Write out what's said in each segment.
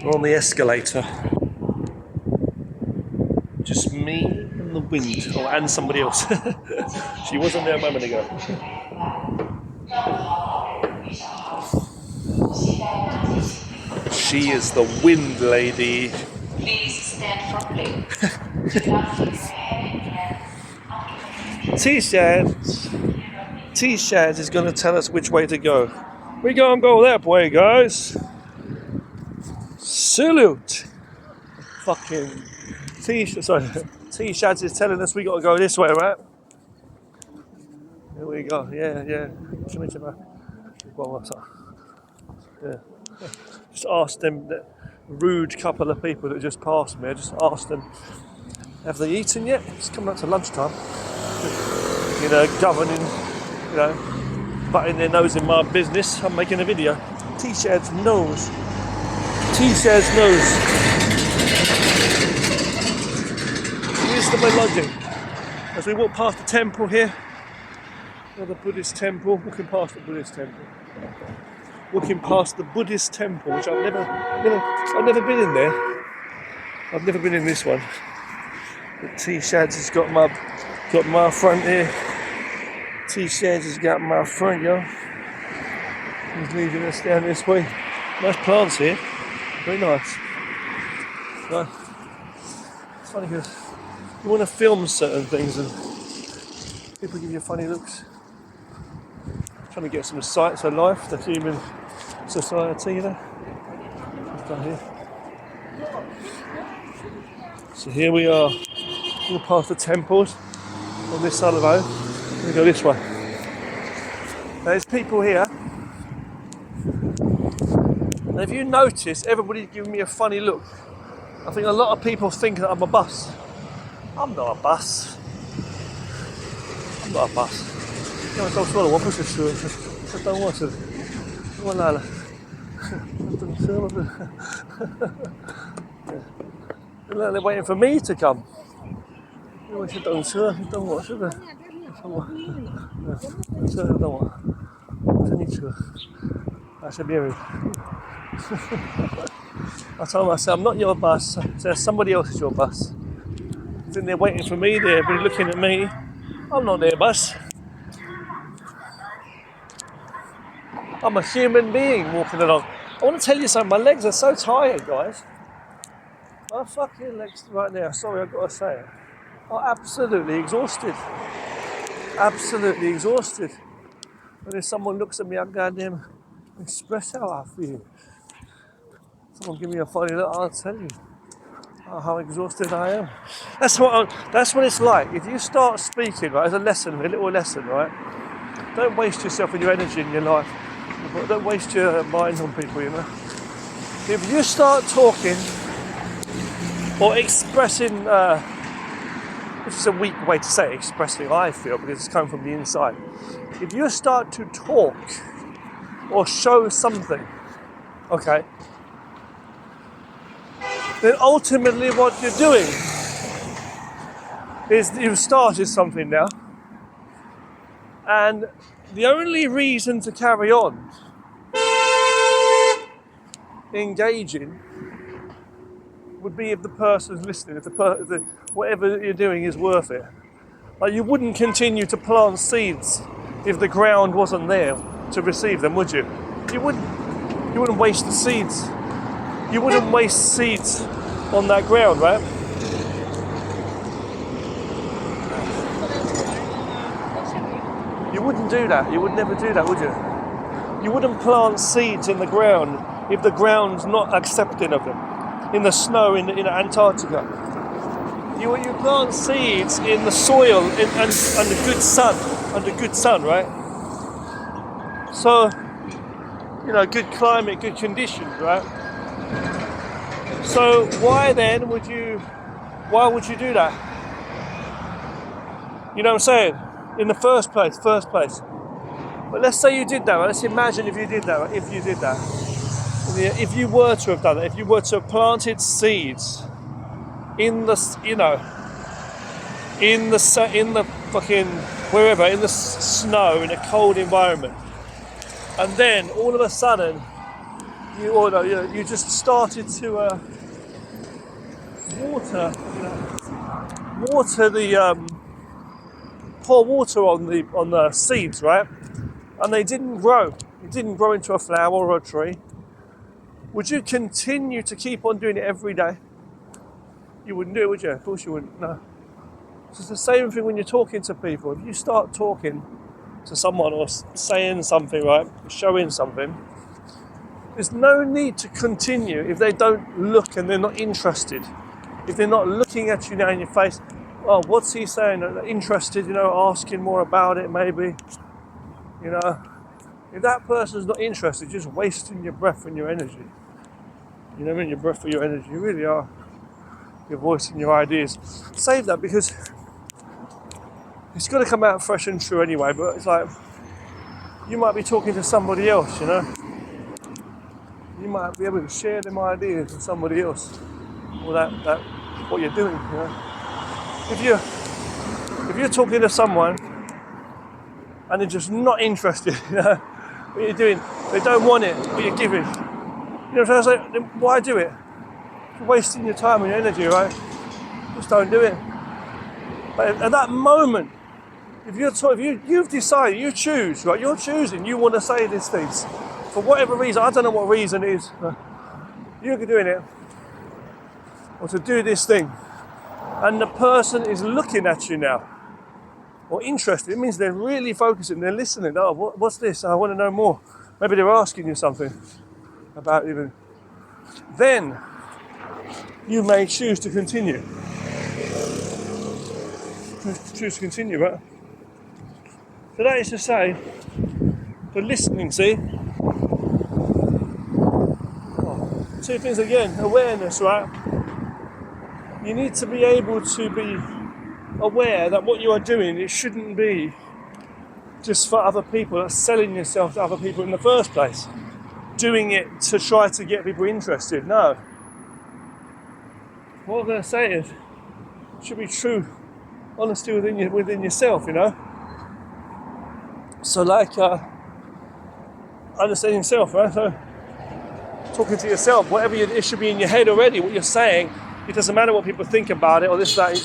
We're on the escalator. Just me and the wind. Oh, and somebody else. She wasn't there a moment ago. She is the wind lady. Please stand firmly. T-Shad is going to tell us which way to go. We gonna go that way, guys. Salute. Fucking T-Shad is telling us we got to go this way, right? Here we go. Yeah. Yeah. Just asked them, that rude couple of people that just passed me. I just asked them, have they eaten yet? It's coming up to lunchtime. Governing, butting their nose in my business. I'm making a video. T-Shad's nose. Here's the lodging. As we walk past the temple here, the Buddhist temple, looking past the Buddhist temple. Looking past the Buddhist temple, which I've never been in there. I've never been in this one. But T-Shad's has got my front here. T-Shad's has got my front, yo. He's leading us down this way. Nice plants here. Very nice. It's funny because you want to film certain things and people give you funny looks. Trying to get some sights of life, the human society, Just down here. So here we are. We'll pass the temples on this side of the road. We go this way. There's people here. And if you notice, everybody's giving me a funny look. I think a lot of people think that I'm a bus. I'm not a bus. Don't swallow. What was this? I don't want to. They're waiting for me to come. I told myself, I'm not your bus. So somebody else is your bus. Then they're waiting for me. They're looking at me. I'm not their bus. I'm a human being walking along. I want to tell you something. My legs are so tired, guys. My fucking legs right now. Sorry, I've got to say it. Are absolutely exhausted. And if someone looks at me, I goddamn express how I feel. Someone give me a funny look, I'll tell you how exhausted I am. That's what it's like. If you start speaking, right, as a little lesson, right? Don't waste yourself and your energy in your life. Don't waste your mind on people, If you start talking or expressing, which is a weak way to say it, expressing, I feel, because it's coming from the inside. If you start to talk or show something, okay, then ultimately what you're doing is you've started something now, and the only reason to carry on engaging would be if the person's listening, if whatever you're doing is worth it. Like, you wouldn't continue to plant seeds if the ground wasn't there to receive them, would you? You wouldn't waste the seeds. You wouldn't waste seeds on that ground, right? You wouldn't do that. You would never do that, would you? You wouldn't plant seeds in the ground if the ground's not accepting of them. In the snow in Antarctica. You plant seeds in the soil and under good sun, right? So, good climate, good conditions, right? So why would you do that? You know what I'm saying? In the first place. But let's say you did that, right? Let's imagine if you did that, right? If you were to have done it, if you were to have planted seeds in the fucking wherever, in the snow, in a cold environment, and then all of a sudden you just started to water the pour water on the seeds, right? And they didn't grow. It didn't grow into a flower or a tree. Would you continue to keep on doing it every day? You wouldn't do it, would you? Of course you wouldn't. No. It's the same thing when you're talking to people. If you start talking to someone or saying something, right, showing something, there's no need to continue if they don't look and they're not interested. If they're not looking at you now in your face, oh, what's he saying? They're interested, asking more about it maybe. If that person's not interested, you're just wasting your breath and your energy. You know what I mean? Your breath for your energy. You really are. Your voice and your ideas. Save that because it's got to come out fresh and true anyway, but it's like you might be talking to somebody else, You might be able to share them ideas with somebody else. Or that what you're doing, If you're talking to someone and they're just not interested, what you're doing, they don't want it, what you're giving. So I was like, then why do it? You're wasting your time and your energy, right? Just don't do it. But at that moment, if you've decided, you choose, right? You're choosing, you want to say these things. For whatever reason, I don't know what reason it is, you're doing it. Or to do this thing. And the person is looking at you now. Or interested, it means they're really focusing, they're listening. Oh, what's this? I want to know more. Maybe they're asking you something about even. Then you may choose to continue. Choose to continue, right? So that is to say, the listening, see? Two things again, awareness, right? You need to be able to be aware that what you are doing, it shouldn't be just for other people, that's selling yourself to other people in the first place. Doing it to try to get people interested. No. What I'm going to say is, it should be true honesty within yourself, So like, understanding yourself, right? So talking to yourself, it should be in your head already, what you're saying. It doesn't matter what people think about it or this, that.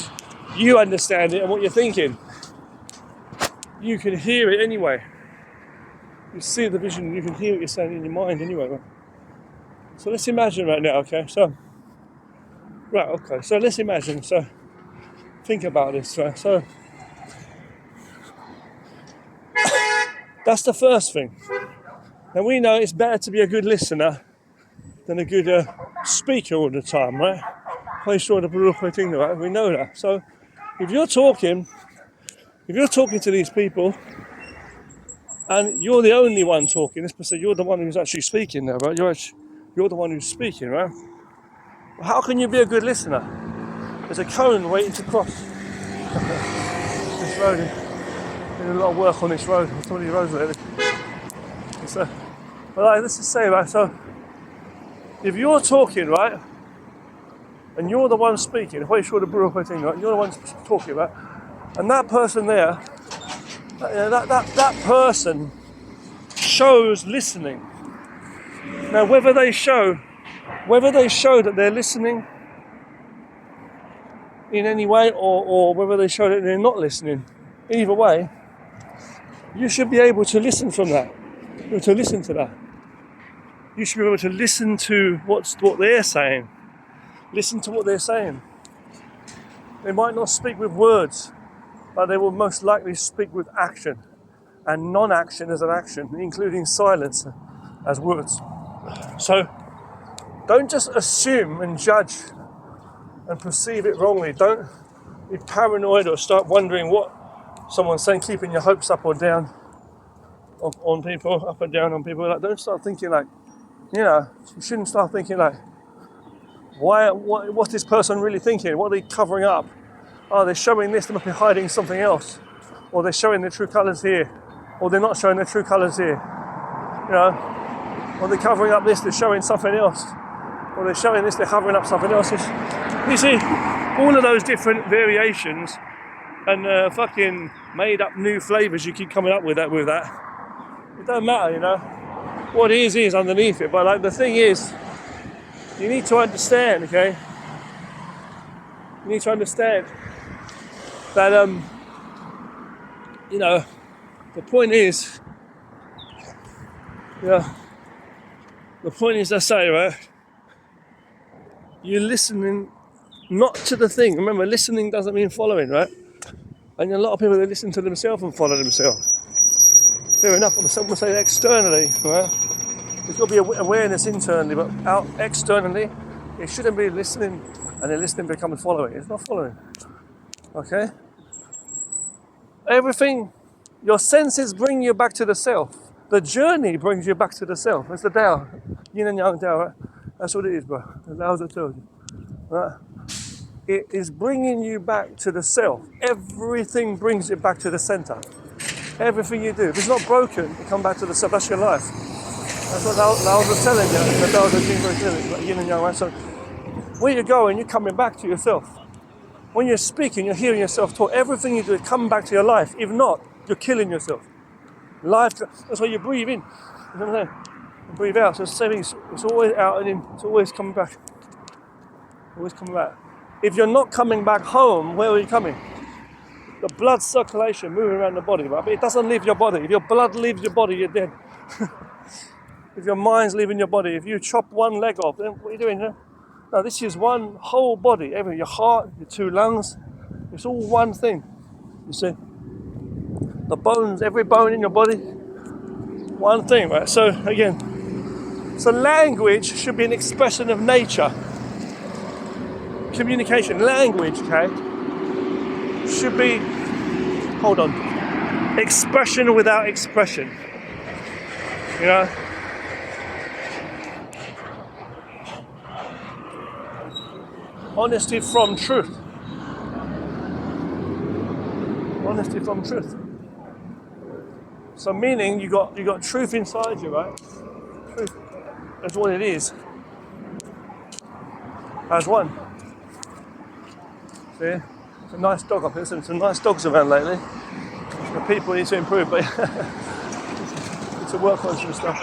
You understand it and what you're thinking. You can hear it anyway. You see the vision, you can hear what you're saying in your mind anyway. Right? So let's imagine right now, okay? So let's imagine. So think about this, right? So that's the first thing. Now we know it's better to be a good listener than a good speaker all the time, right? Right? We know that. So if you're talking to these people and you're the only one talking, let's say you're the one who's actually speaking now, right? You're the one who's speaking, right? How can you be a good listener? There's a cone waiting to cross this road. There's a lot of work on this road, on some of these roads lately. But let's just say, right, so if you're talking, right, and you're the one speaking, right, you're the one talking, right, and that person there, that person shows listening. Now, whether they show that they're listening in any way, or whether they show that they're not listening, either way, you should be able to listen from that. To listen to that. You should be able to listen to what they're saying. Listen to what they're saying. They might not speak with words, but they will most likely speak with action. And non-action as an action, including silence as words. So, don't just assume and judge and perceive it wrongly. Don't be paranoid or start wondering what someone's saying, keeping your hopes up or down on people, up and down on people. Like, don't start thinking like, you shouldn't start thinking like, what's this person really thinking? What are they covering up? Oh, they're showing this, they must be hiding something else. Or they're showing their true colours here. Or they're not showing their true colours here. Or they're covering up this, they're showing something else. Or they're showing this, they're covering up something else. You see, all of those different variations and fucking made up new flavours you keep coming up with that. It don't matter, what is underneath it. But like the thing is, you need to understand, okay? You need to understand that you know, the point is, the point is, I say, right? You're listening not to the thing. Remember, listening doesn't mean following, right? And a lot of people, they listen to themselves and follow themselves. Fair enough, but some will say externally, right? There's got to be awareness internally, but out externally, it shouldn't be listening, and then listening becomes following. It's not following, okay? Everything, your senses bring you back to the self. The journey brings you back to the self. It's the Tao, Yin and Yang Tao, right? That's what it is, bro. The Laozi told you, right? It is bringing you back to the self. Everything brings it back to the center. Everything you do. If it's not broken, you come back to the self. That's your life. That's what Lao was telling you. The Tao Te Ching was telling you, like Yin and Yang, right? So where you're going, you're coming back to yourself. When you're speaking, you're hearing yourself talk. Everything you do is coming back to your life. If not, you're killing yourself. Life, that's why you breathe in. You know what I'm saying? You breathe out. So it's the same thing. It's always out and in. It's always coming back. Always coming back. If you're not coming back home, where are you coming? The blood circulation moving around the body, right? But it doesn't leave your body. If your blood leaves your body, you're dead. If your mind's leaving your body, if you chop one leg off, then what are you doing here? No, this is one whole body. Everything, your heart, your two lungs, it's all one thing. You see? The bones, every bone in your body, one thing, right? So again, so language should be an expression of nature. Communication, language, okay, should be, hold on, expression without expression. You know? Honesty from truth. Honesty from truth. So meaning you got truth inside you, right? Truth. That's what it is. As one. See? It's a nice dog. I've seen some nice dogs around lately. The people need to improve, but need to work on some stuff.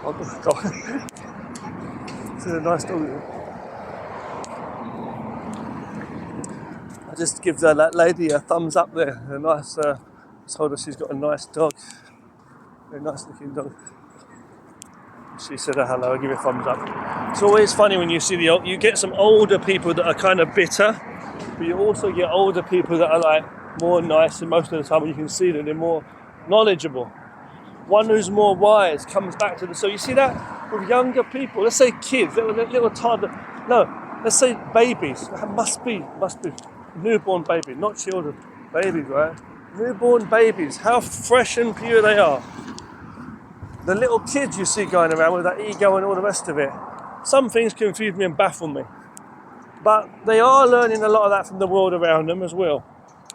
Oh God. It's a nice dog. I just give that lady a thumbs up there. A nice, told her she's got a nice dog. Very nice looking dog. She said hello, I give you a thumbs up. It's always funny when you see you get some older people that are kind of bitter, but you also get older people that are like more nice, and most of the time you can see that they're more knowledgeable. One who's more wise comes back to so you see that with younger people, let's say kids, little toddler, no, let's say babies, must be newborn baby, not children, babies, right? Newborn babies, how fresh and pure they are. The little kids you see going around with that ego and all the rest of it, some things confuse me and baffle me. But they are learning a lot of that from the world around them as well.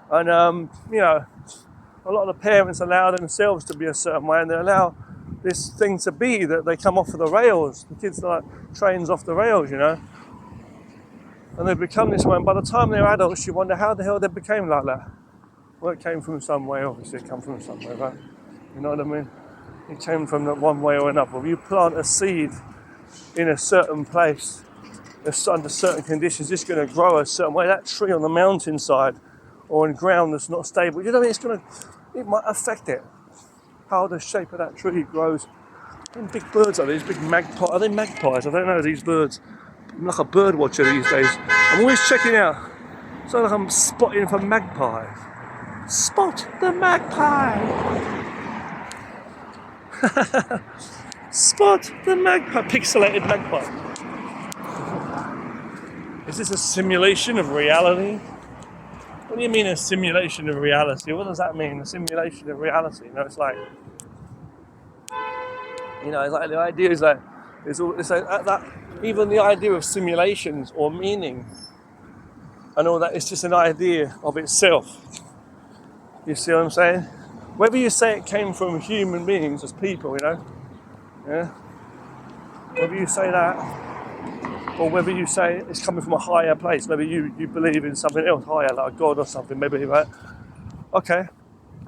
And, a lot of the parents allow themselves to be a certain way, and they allow this thing to be that they come off of the rails. The kids are like trains off the rails, you know. And they become this way, and by the time they're adults, you wonder how the hell they became like that. Well, it came from some way, obviously, it came from somewhere, right? You know what I mean? It came from that one way or another. If you plant a seed in a certain place, under certain conditions, it's going to grow a certain way. That tree on the mountainside or on ground that's not stable, you know what I mean? It might affect it. How the shape of that tree grows. And big birds are these, big magpies. Are they magpies? I don't know, these birds. I'm like a bird watcher these days. I'm always checking out. So like I'm spotting for magpies. Spot the magpie! Spot the magpie, pixelated magpie. Is this a simulation of reality? What do you mean a simulation of reality? What does that mean, a simulation of reality? It's like the idea is like, it's like that, even the idea of simulations or meaning and all that, it's just an idea of itself. You see what I'm saying? Whether you say it came from human beings as people, yeah? Whether you say that, or whether you say it's coming from a higher place, maybe you believe in something else higher, like a God or something, maybe, right? Okay,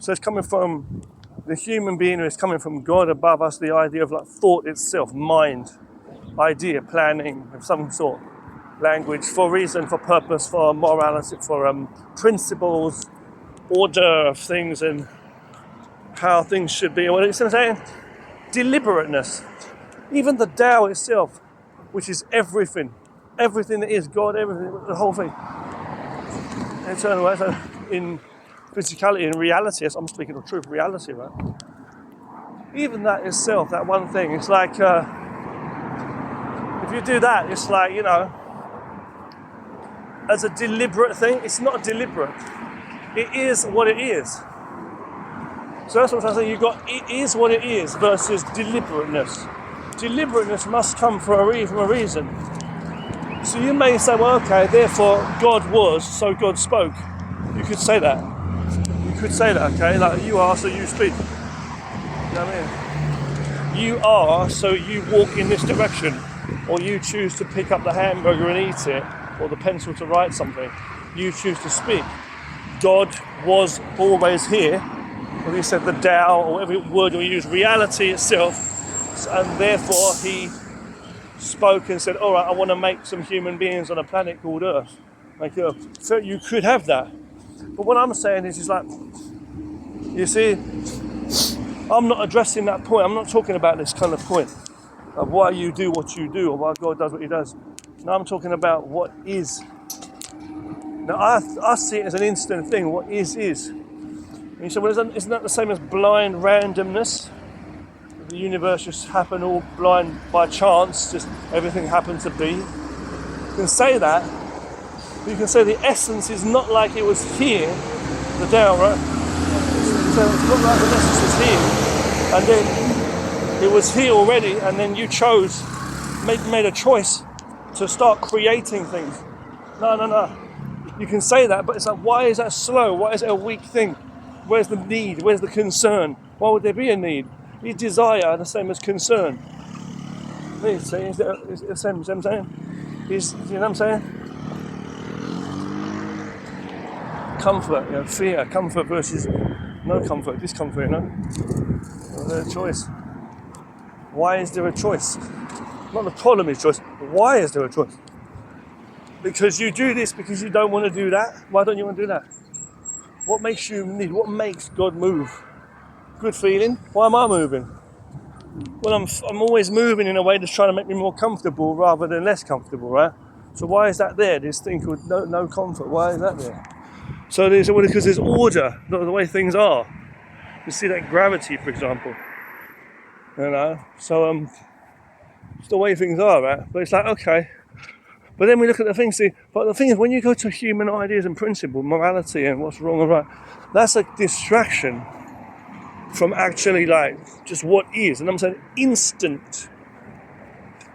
so it's coming from the human being, is coming from God above us, the idea of like thought itself, mind, idea, planning of some sort, language, for reason, for purpose, for morality, for principles, order of things and how things should be. What it's saying? Deliberateness. Even the Tao itself, which is everything that is God, everything, the whole thing. Eternal, right? So in physicality, in reality, as I'm speaking of truth, reality, right? Even that itself, that one thing, it's like, if you do that, it's like, as a deliberate thing, it's not deliberate. It is what it is. So that's what I'm saying. You've got it is what it is versus deliberateness. Deliberateness must come from a reason. So you may say, well, okay, therefore God was, so God spoke. You could say that. You could say that, okay? Like you are, so you speak. You know what I mean? You are, so you walk in this direction. Or you choose to pick up the hamburger and eat it, or the pencil to write something. You choose to speak. God was always here. Or he said the Tao, or whatever word we use, reality itself. And therefore he spoke and said, all right, I want to make some human beings on a planet called Earth. Like Earth. So you could have that. But what I'm saying is like, you see, I'm not addressing that point. I'm not talking about this kind of point of why you do what you do or why God does what he does. No, I'm talking about what is. Now, I see it as an instant thing. What is. And you say, well, isn't that the same as blind randomness? The universe just happened all blind by chance, just everything happened to be. You can say that, but you can say the essence is not like it was here, the Tao, right? So it's not like the essence was here, and then it was here already, and then you made a choice to start creating things. No. You can say that, but it's like, why is that slow? Why is it a weak thing? Where's the need? Where's the concern? Why would there be a need? Is desire the same as concern? Is the same as I'm saying? You know what I'm saying? Comfort, fear, comfort versus no comfort, discomfort, There's a choice. Why is there a choice? Not the problem is choice. Why is there a choice? Because you do this because you don't want to do that. Why don't you want to do that? What makes you need? What makes God move? Good feeling. Why am I moving? Well, I'm always moving in a way that's trying to make me more comfortable rather than less comfortable, right? So why is that there? This thing called no comfort. Why is that there? So because there's order, not the way things are. You see that gravity, for example. So it's the way things are, right? But it's like, okay. But then we look at the things, but the thing is, when you go to human ideas and principle, morality and what's wrong and right, that's a distraction from actually like just what is. And I'm saying instant.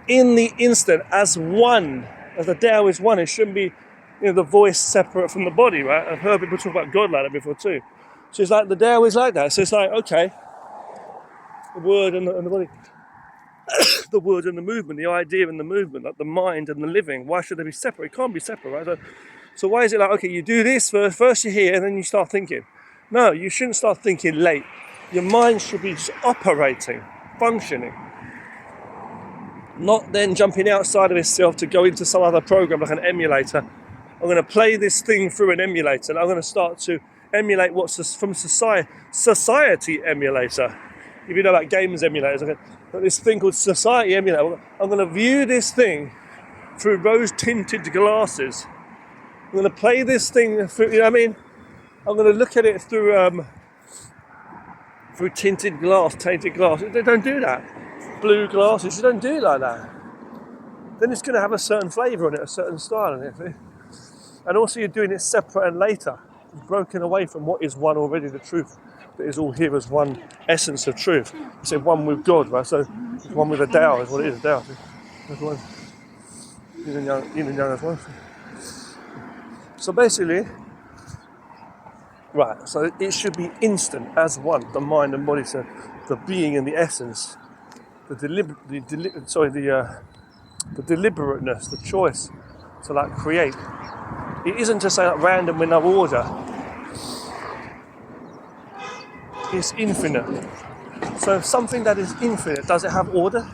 In the instant, as one, as the Tao is one, it shouldn't be the voice separate from the body, right? I've heard people talk about God like that before too. So it's like the Tao is like that. So it's like, okay, the word and the body. The word and the movement, the idea and the movement, like the mind and the living. Why should they be separate? It can't be separate, right? So why is it like, okay, you do this first you're here and then you start thinking. No, you shouldn't start thinking late. Your mind should be just operating, functioning. Not then jumping outside of itself to go into some other program like an emulator. I'm going to play this thing through an emulator and I'm going to start to emulate what's from society emulator. If you know about games emulators, okay, but this thing called society emulator, I'm going to view this thing through rose-tinted glasses. I'm going to play this thing through, you know what I mean? I'm going to look at it through tainted glass. They don't do that. Blue glasses, you don't do it like that. Then it's going to have a certain flavour on it, a certain style on it. And also you're doing it separate and later. You've broken away from what is one already, the truth that is all here as one essence of truth. You say one with God, right? So one with the Tao is what it is, the Tao. That's one. Yin and Yang as one. So basically, right, so it should be instant as one, the mind and body, so the being and the essence, the deliberateness, the choice to like create. It isn't just like random with no order. is infinite. So something that is infinite, does it have order?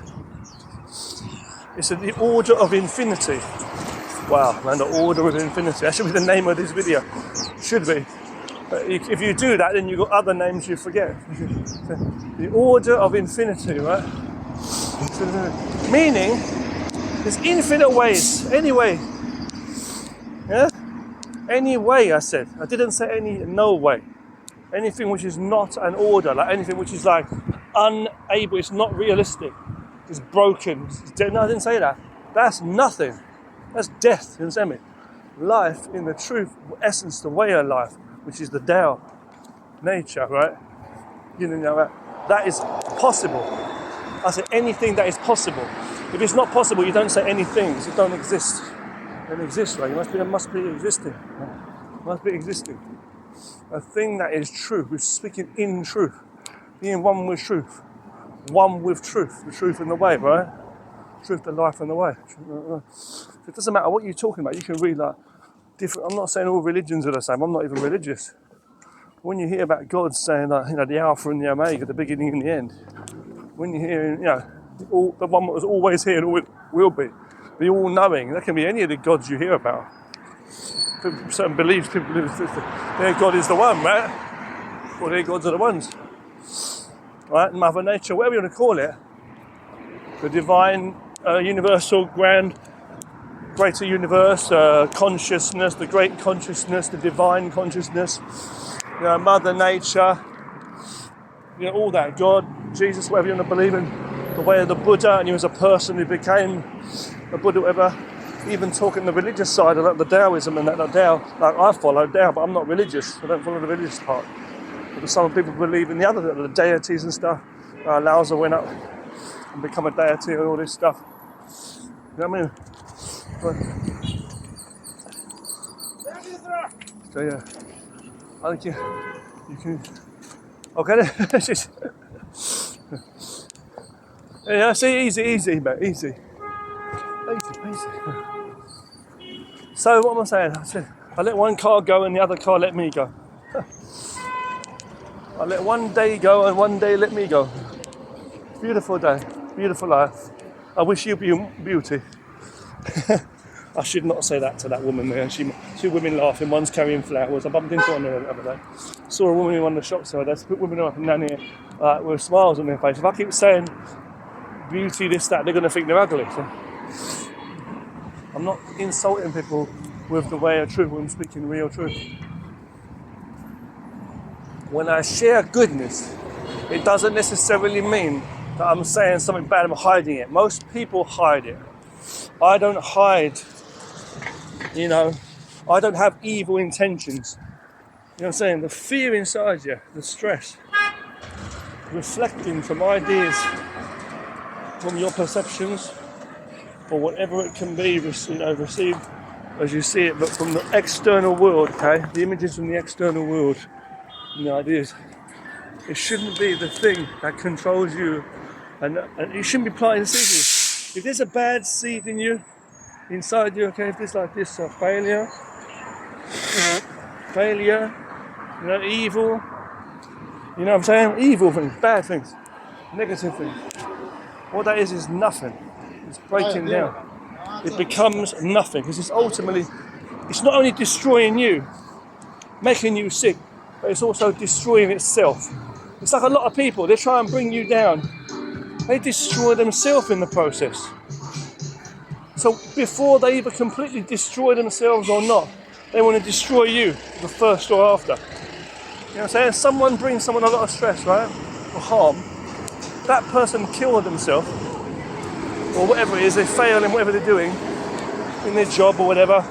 It's the order of infinity. Wow, man, the order of infinity. That should be the name of this video. Should be. But if you do that, then you've got other names you forget. The order of infinity, right? So, meaning, there's infinite ways. Any way. Yeah? Any way, I said. I didn't say any no way. Anything which is not an order, like anything which is like unable, it's not realistic, it's broken. No, I didn't say that. That's nothing. That's death, you understand me? Life in the truth, essence, the way of life, which is the Tao, nature, right? You know, that is possible. I say anything that is possible. If it's not possible, you don't say anything, because it don't exist. It doesn't exist, right? It must be existing. It must be existing. A thing that is true, we're speaking in truth, being one with truth, the truth and the way, right? Truth, the life and the way. It doesn't matter what you're talking about, you can read like different, I'm not saying all religions are the same, I'm not even religious. When you hear about God saying that, the Alpha and the Omega, the beginning and the end, when you hear, the one that was always here and always will be, the all-knowing, that can be any of the gods you hear about. Certain beliefs, people believe their God is the one, right? Or their gods are the ones. Right? Mother Nature, whatever you want to call it. The divine, universal, grand, greater universe, consciousness, the great consciousness, the divine consciousness, Mother Nature, all that. God, Jesus, whatever you want to believe in. The way of the Buddha, and he was a person who became a Buddha, whatever. Even talking the religious side of the Taoism and that Tao, like I follow Tao, but I'm not religious. I don't follow the religious part. But some people believe in the other, the deities and stuff. Lao Tzu went up and become a deity and all this stuff. You know what I mean? But, so yeah, I think you can. Okay, yeah. See, easy, mate, easy. So what am I saying? I said, I let one car go and the other car let me go. I let one day go and one day let me go. Beautiful day, beautiful life. I wish you beauty. I should not say that to that woman there. Two women laughing, one's carrying flowers. I bumped into one the other day. Saw a woman in one of the shops the other day. Put women up and down here with smiles on their face. If I keep saying beauty, this, that, they're going to think they're ugly. So I'm not insulting people with the way of truth, I'm speaking real truth. When I share goodness, it doesn't necessarily mean that I'm saying something bad, I'm hiding it. Most people hide it. I don't hide, I don't have evil intentions. You know what I'm saying? The fear inside you, the stress, reflecting from ideas, from your perceptions, or whatever it can be, received as you see it, but from the external world, okay? The images from the external world, the ideas. It shouldn't be the thing that controls you, and you shouldn't be planting seeds. If there's a bad seed in you, inside you, okay, if there's like this failure, evil, you know what I'm saying? Evil things, bad things, negative things. What that is nothing. It's breaking down. It becomes nothing because it's ultimately, it's not only destroying you, making you sick, but it's also destroying itself. It's like a lot of people, they try and bring you down. They destroy themselves in the process. So before they either completely destroy themselves or not, they want to destroy you, the first or after. You know what I'm saying? Someone brings someone a lot of stress, right? Or harm. That person killed themselves, or whatever it is, they fail in whatever they're doing, in their job or whatever,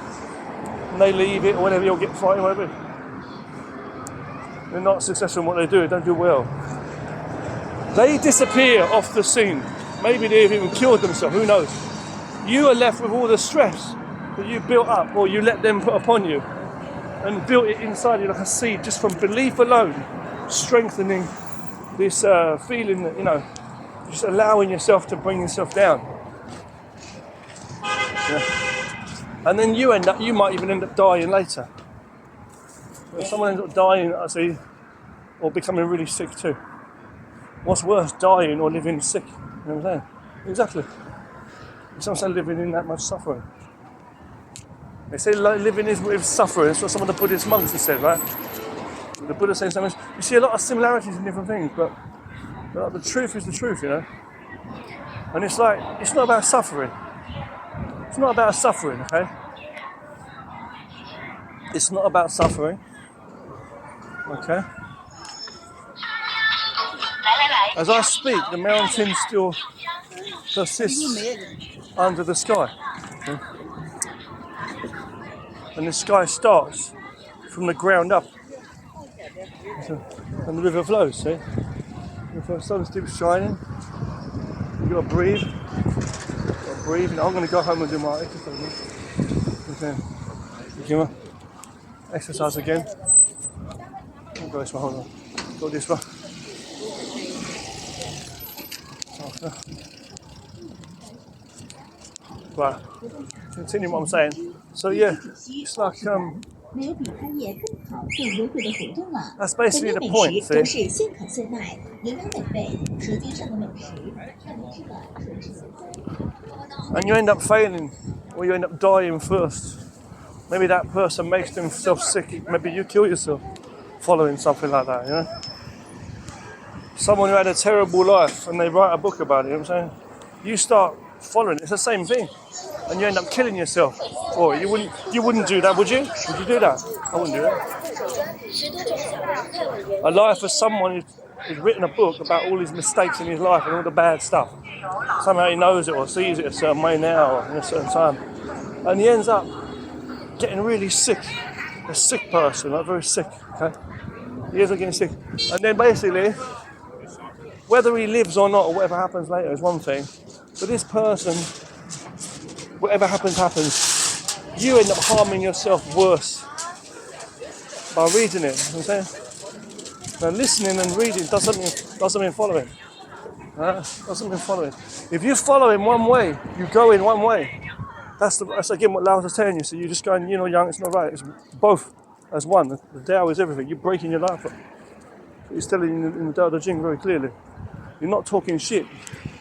and they leave it or whatever, you'll get fighting, whatever. They're not successful in what they do, don't do well. They disappear off the scene. Maybe they've even killed themselves, who knows? You are left with all the stress that you built up, or you let them put upon you, and built it inside you like a seed, just from belief alone, strengthening this feeling that, just allowing yourself to bring yourself down. Yeah. And then you might even end up dying later. If someone ends up dying, I see, or becoming really sick too. What's worse, dying or living sick? You know what I'm saying? Exactly. It's also living in that much suffering. They say living is with suffering. That's what some of the Buddhist monks have said, right? The Buddha says something. You see a lot of similarities in different things, but the truth is the truth, you know. And it's like, it's not about suffering. It's not about suffering, okay? It's not about suffering, okay? As I speak, the mountain still persists under the sky. Okay? And the sky starts from the ground up. And the river flows, see? If the sun still shining, you gotta breathe. And I'm gonna go home and do my exercise. Okay. Exercise again. I'll go this one, hold on. Go this one. Right. Continue what I'm saying. So yeah, it's like that's basically the point, see? And you end up failing, or you end up dying first. Maybe that person makes themselves sick. Maybe you kill yourself following something like that, you know? Someone who had a terrible life and they write a book about it, you know what I'm saying? You start following it, it's the same thing. And you end up killing yourself for it. You wouldn't do that, would you? Would you do that? I wouldn't do that. A life of someone who's written a book about all his mistakes in his life and all the bad stuff. Somehow he knows it or sees it a certain way now or in a certain time. And he ends up getting really sick. A sick person, like very sick, okay? He ends up getting sick. And then basically, whether he lives or not or whatever happens later is one thing. But this person, whatever happens, you end up harming yourself worse by reading it, you know what I'm saying? Now listening and reading doesn't mean following. Doesn't mean following. If you follow in one way, you go in one way. That's again what Lao is telling you. So you're just going, young, it's not right. It's both as one. The Tao is everything. You're breaking your life up. He's telling you in the Tao Te Ching very clearly. You're not talking shit.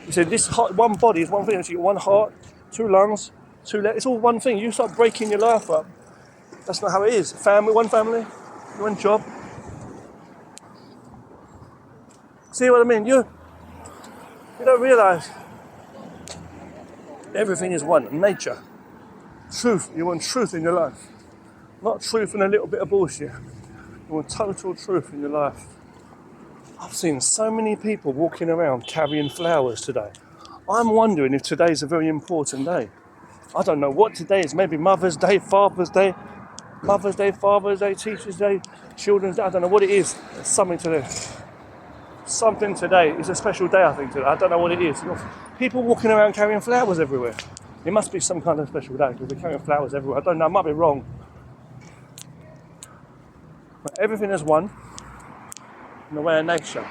He said this one body is one thing. So you got one heart, two lungs, two legs. It's all one thing. You start breaking your life up. That's not how it is. One family, one job. See what I mean? You don't realise everything is one. Nature. Truth. You want truth in your life. Not truth and a little bit of bullshit. You want total truth in your life. I've seen so many people walking around carrying flowers today. I'm wondering if today's a very important day. I don't know what today is. Maybe Mother's Day, Father's Day, Father's Day, Teacher's Day, Children's Day. I don't know what it is. There's something today. Something today. It's a special day, I think, today. I don't know what it is. People walking around carrying flowers everywhere. It must be some kind of special day because they're carrying flowers everywhere. I don't know. I might be wrong. But everything is one in the way of nature.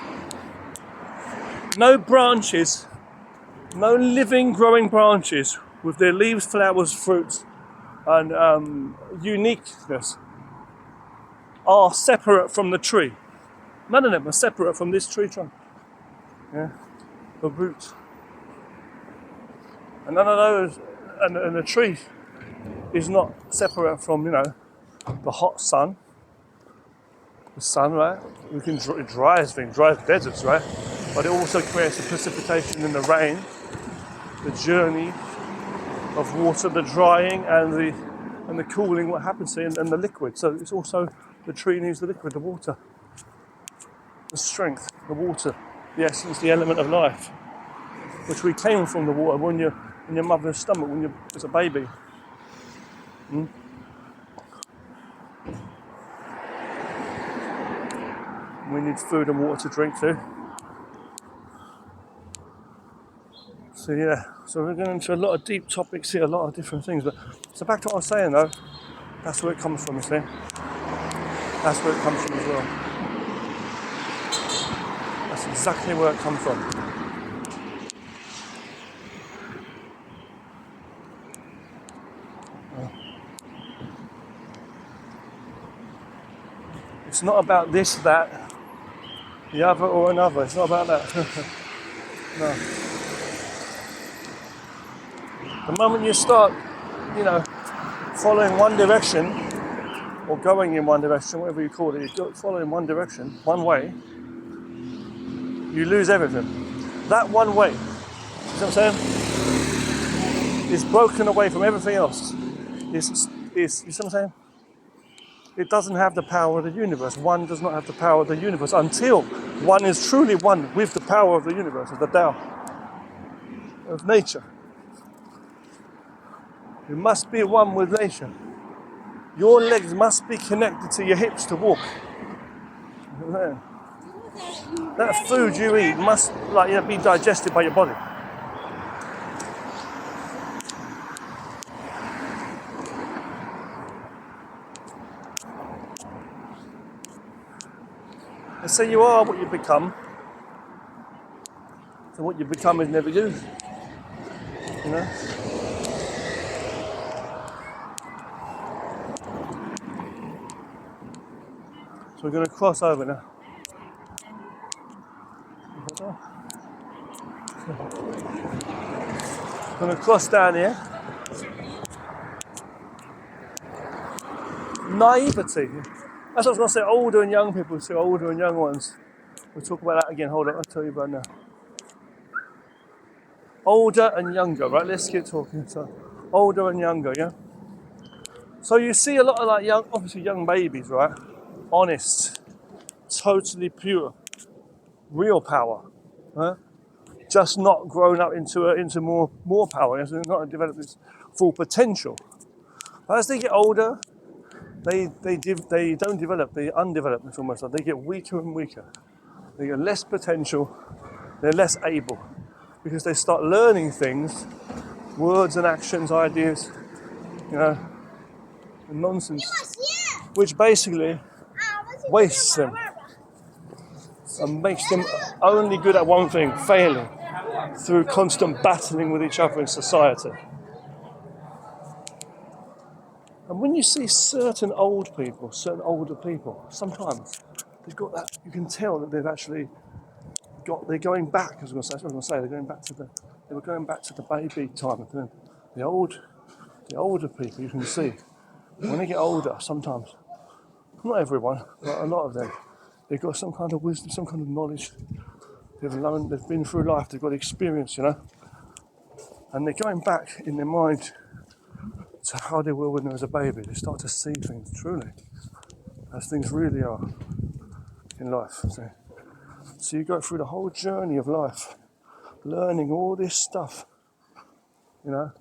No branches, no living, growing branches with their leaves, flowers, fruits, and uniqueness are separate from the tree. None of them are separate from this tree trunk. Yeah, the roots. And none of those, and the tree is not separate from, the hot sun. The sun, right? It dries things, dries deserts, right? But it also creates the precipitation in the rain, the journey of water, the drying and the cooling, what happens to it, and the liquid. So it's also, the tree needs the liquid, the water, the strength, the water, the essence, the element of life, which we came from the water when you're in your mother's stomach, when you're as a baby. We need food and water to drink too. So we're going into a lot of deep topics here, a lot of different things. But so back to what I was saying though, that's where it comes from, you see. That's where it comes from as well. That's exactly where it comes from. It's not about this, that. the other or another. It's not about that. No. The moment you start, following one direction, or going in one direction, whatever you call it, you follow in one direction, one way, you lose everything. That one way, you know what I'm saying, is broken away from everything else. It's you see what I'm saying? It doesn't have the power of the universe. One does not have the power of the universe until one is truly one with the power of the universe, of the Tao, of nature. You must be one with nature. Your legs must be connected to your hips to walk. That food you eat must be digested by your body. And so you are what you become. So what you become is never you. You know? So we're going to cross over now. Going to cross down here. Naivety. That's what I was going to say. Older and young people, so older and young ones. We'll talk about that again. Hold on, I'll tell you about now. Older and younger, right? Let's get talking. So, older and younger, yeah. So you see a lot of obviously young babies, right? Honest, totally pure, real power, huh? Just not grown up into more power, not developed its full potential. But as they get older, they don't develop, they undevelop. It's almost like they get weaker and weaker. They get less potential, they're less able, because they start learning things, words and actions, ideas, and nonsense, which basically wastes them and makes them only good at one thing, failing, through constant battling with each other in society. And when you see certain older people, sometimes they've got that, you can tell that they've actually they're going back, they were going back to the baby time. The older people, you can see, when they get older, sometimes, not everyone, but a lot of them, they've got some kind of wisdom, some kind of knowledge. They've learned, they've been through life, they've got experience, and they're going back in their mind to how they were when they was a baby. They start to see things truly as things really are in life. So you go through the whole journey of life, learning all this stuff,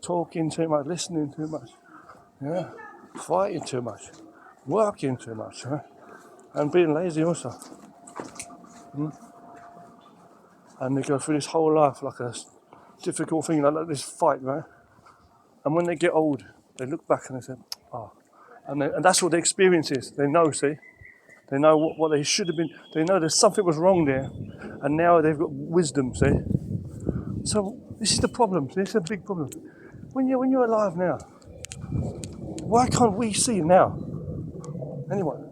talking too much, listening too much, fighting too much, working too much, and being lazy also. And they go through this whole life like a difficult thing, like this fight, right? And when they get old, they look back and they say, and that's what the experience is. They know, see? They know what they should have been. They know there's something was wrong there, and now they've got wisdom, see? So this is the problem. This is a big problem. When you're alive now, why can't we see now? Anyone?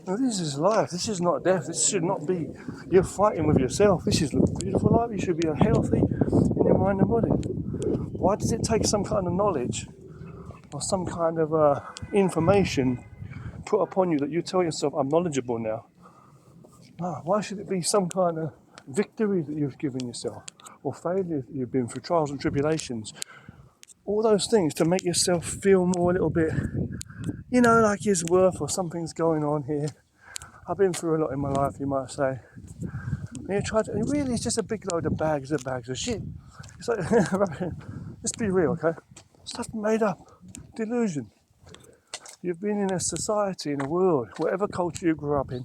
No, this is life. This is not death. This should not be. You're fighting with yourself. This is a beautiful life. You should be healthy in your mind and body. Why does it take some kind of knowledge or some kind of information put upon you that you tell yourself, I'm knowledgeable now? No, why should it be some kind of victory that you've given yourself, or failure that you've been through, trials and tribulations? All those things to make yourself feel more a little bit, like it's worth, or something's going on here. I've been through a lot in my life, you might say. And really it's just a big load of bags of shit. It's like, let's be real, okay? Stuff made up, delusion. You've been in a society, in a world, whatever culture you grew up in,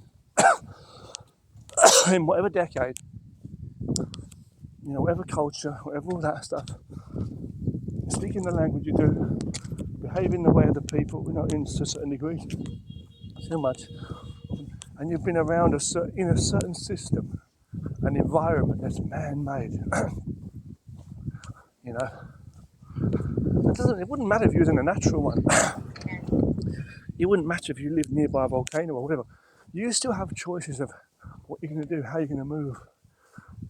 in whatever decade, whatever culture, whatever all that stuff, speaking the language you do, behaving the way of the people, to a certain degree, so much, and you've been around in a certain system, an environment that's man-made. It wouldn't matter if you was in a natural one. It wouldn't matter if you lived nearby a volcano or whatever. You still have choices of what you're going to do, how you're going to move,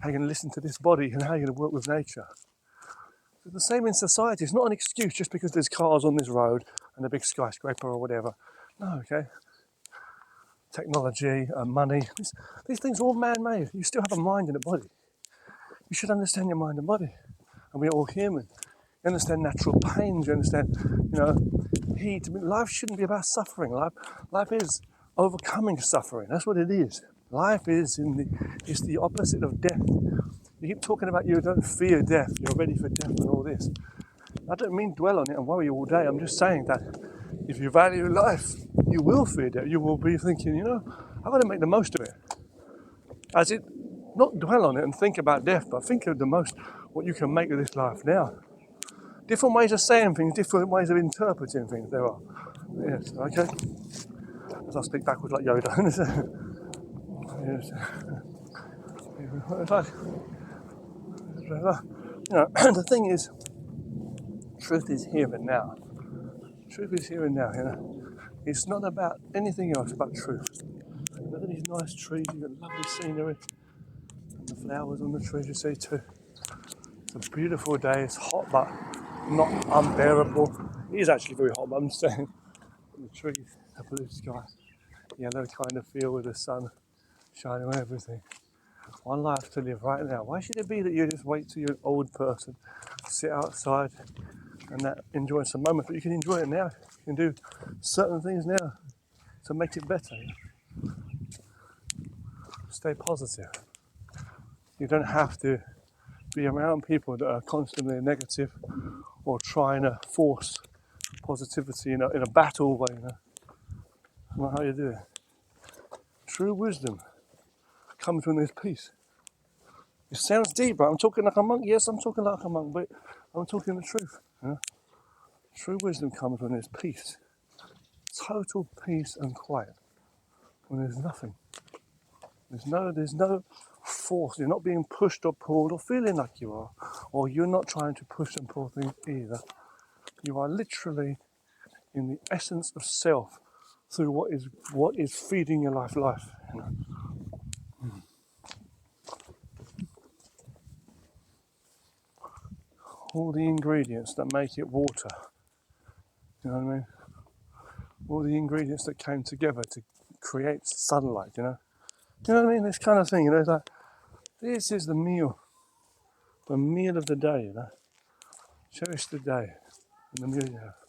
how you're going to listen to this body, and how you're going to work with nature. It's the same in society. It's not an excuse just because there's cars on this road and a big skyscraper or whatever. No, okay? Technology, money, these things are all man-made. You still have a mind and a body. You should understand your mind and body. And we're all human. You understand natural pains, you understand, heat. Life shouldn't be about suffering. Life is overcoming suffering. That's what it is. Life is it's the opposite of death. You keep talking about you don't fear death, you're ready for death and all this. I don't mean dwell on it and worry all day. I'm just saying that if you value life, you will fear death. You will be thinking, I've got to make the most of it. Not dwell on it and think about death, but think of the most, what you can make of this life now. Different ways of saying things, different ways of interpreting things there are. Yes, okay. As I speak backwards like Yoda. Yes. The thing is, truth is here and now. Truth is here and now, It's not about anything else but truth. Look at these nice trees, you've got lovely scenery. And the flowers on the trees, you see too. It's a beautiful day, it's hot but not unbearable. It is actually very hot, but I'm saying the trees, the blue sky, yellow kind of feel with the sun shining on everything. One life to live right now. Why should it be that you just wait till you're an old person, sit outside and enjoy some moments, but you can enjoy it now. You can do certain things now to make it better. Stay positive. You don't have to be around people that are constantly negative or trying to force positivity in a battle way. That's not how you do it. True wisdom comes when there's peace. It sounds deep, but I'm talking like a monk. Yes, I'm talking like a monk, but I'm talking the truth. True wisdom comes when there's peace. Total peace and quiet. When there's nothing. There's no force. You're not being pushed or pulled or feeling like you are. Or you're not trying to push and pull things either. You are literally in the essence of self through what is feeding your life. All the ingredients that make it water. You know what I mean? All the ingredients that came together to create sunlight, You know what I mean? This kind of thing, it's like, this is the meal of the day, Cherish the day and the meal you have.